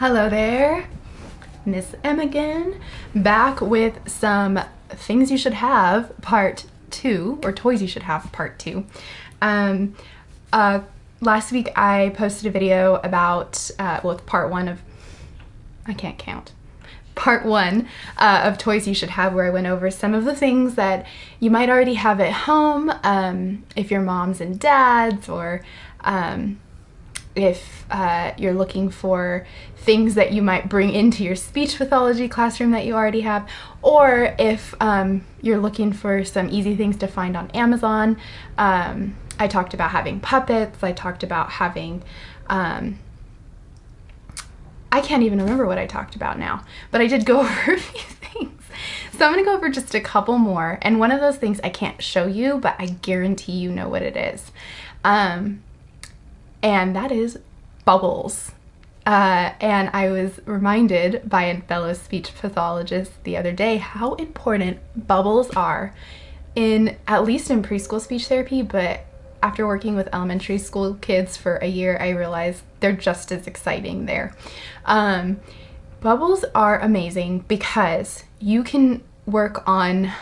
Hello there, Miss M again, back with some things you should have part 2, or toys you should have part 2. Last week I posted a video about, part 1 of, I can't count, part 1 of toys you should have, where I went over some of the things that you might already have at home, if you're moms and dads, or if you're looking for things that you might bring into your speech pathology classroom that you already have, or if you're looking for some easy things to find on Amazon. I talked about having puppets. I talked about having, I can't even remember what I talked about now, but I did go over a few things. So I'm going to go over just a couple more, and one of those things I can't show you, but I guarantee you know what it is. And that is bubbles. And I was reminded by a fellow speech pathologist the other day how important bubbles are at least in preschool speech therapy, but after working with elementary school kids for a year, I realized they're just as exciting there. Bubbles are amazing because you can work on,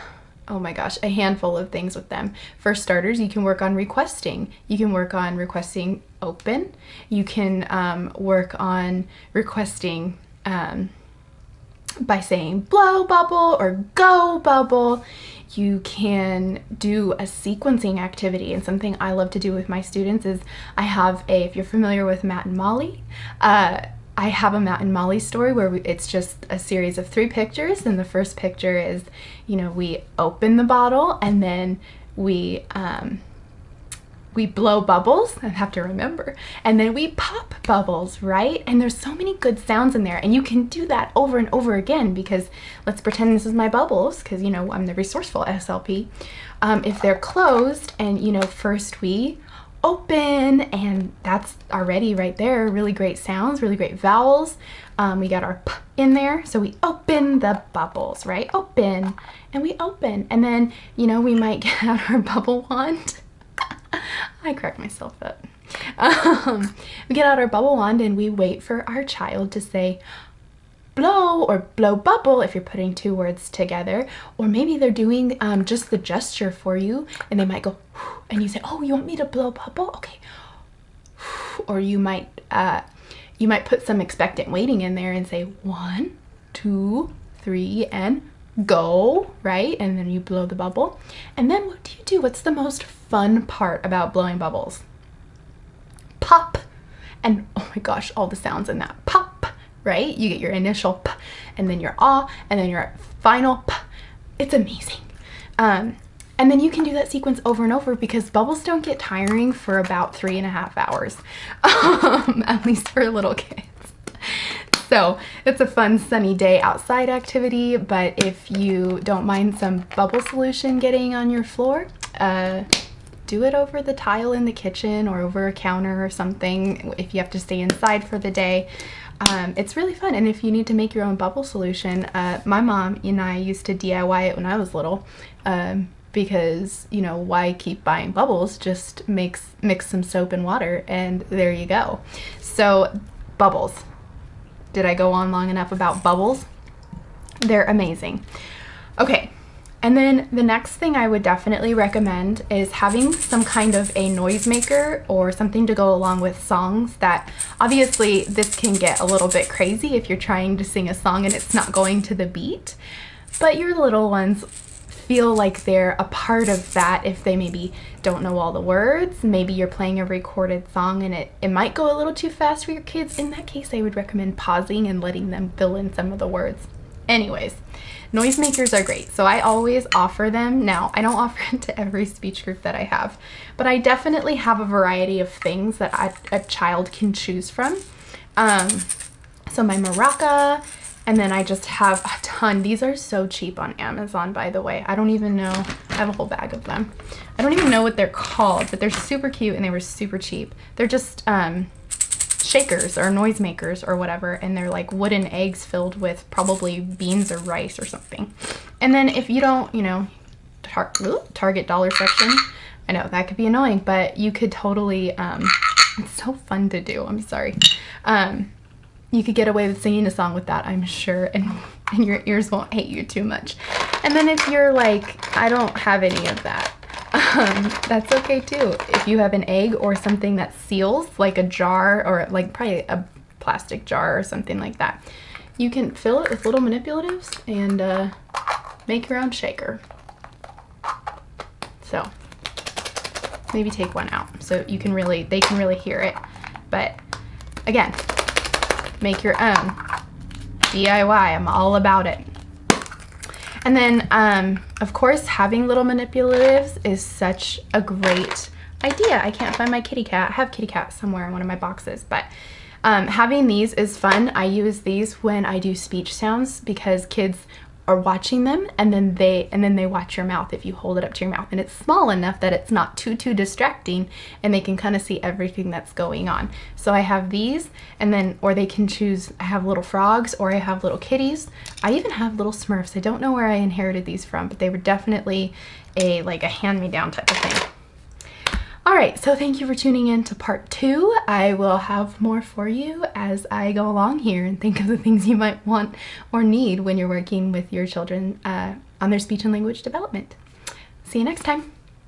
oh my gosh, a handful of things with them. For starters, you can work on requesting. You can work on requesting open. You can work on requesting by saying blow bubble or go bubble. You can do a sequencing activity, and something I love to do with my students is I have if you're familiar with Matt and Molly, I have a Matt and Molly story where it's just a series of 3 pictures, and the first picture is, we open the bottle and then we blow bubbles, I have to remember, and then we pop bubbles, right? And there's so many good sounds in there, and you can do that over and over again, because let's pretend this is my bubbles, because I'm the resourceful SLP. If they're closed and first we open, and that's already right there, really great sounds, really great vowels. We got our p in there, so we open the bubbles, right? Open, and we open, and then we might get out our bubble wand. I cracked myself up. We get out our bubble wand and we wait for our child to say blow or blow bubble if you're putting 2 words together, or maybe they're doing just the gesture for you, and they might go and you say, oh, you want me to blow bubble? Okay. Or you might put some expectant waiting in there and say 1, 2, 3 and go, right? And then you blow the bubble. And then what do you do? What's the most fun part about blowing bubbles? Pop. And oh my gosh, all the sounds in that pop, right? You get your initial p, and then your ah, and then your final p. It's amazing. And then you can do that sequence over and over, because bubbles don't get tiring for about 3.5 hours, at least for little kids. So it's a fun sunny day outside activity, but if you don't mind some bubble solution getting on your floor, do it over the tile in the kitchen or over a counter or something if you have to stay inside for the day. It's really fun. And if you need to make your own bubble solution, my mom and I used to DIY it when I was little, because why keep buying bubbles? Just mix some soap and water and there you go. So bubbles. Did I go on long enough about bubbles? They're amazing. Okay, and then the next thing I would definitely recommend is having some kind of a noisemaker or something to go along with songs. That obviously this can get a little bit crazy if you're trying to sing a song and it's not going to the beat, but your little ones feel like they're a part of that if they maybe don't know all the words. Maybe you're playing a recorded song and it might go a little too fast for your kids. In that case, I would recommend pausing and letting them fill in some of the words. Anyways, noisemakers are great, so I always offer them. Now, I don't offer it to every speech group that I have, but I definitely have a variety of things that a child can choose from. So my maraca, and then I just have a ton. These are so cheap on Amazon, by the way. I don't even know. I have a whole bag of them. I don't even know what they're called, but they're super cute and they were super cheap. They're just shakers or noisemakers or whatever, and they're like wooden eggs filled with probably beans or rice or something. And then if you don't, Target dollar section, I know that could be annoying, but you could totally, it's so fun to do. I'm sorry. you could get away with singing a song with that, I'm sure, and your ears won't hate you too much. And then if you're like, I don't have any of that, that's okay too. If you have an egg or something that seals, like a jar, or like probably a plastic jar or something like that, you can fill it with little manipulatives and make your own shaker. So maybe take one out so you can really, they can really hear it. But again, make your own. DIY, I'm all about it. And then, of course, having little manipulatives is such a great idea. I can't find my kitty cat. I have kitty cat somewhere in one of my boxes, but having these is fun. I use these when I do speech sounds because kids are watching them, and then they watch your mouth if you hold it up to your mouth, and it's small enough that it's not too distracting, and they can kind of see everything that's going on. So I have these, and then, or they can choose, I have little frogs, or I have little kitties. I even have little Smurfs. I don't know where I inherited these from, but they were definitely like a hand-me-down type of thing. All right, so thank you for tuning in to part 2. I will have more for you as I go along here and think of the things you might want or need when you're working with your children on their speech and language development. See you next time.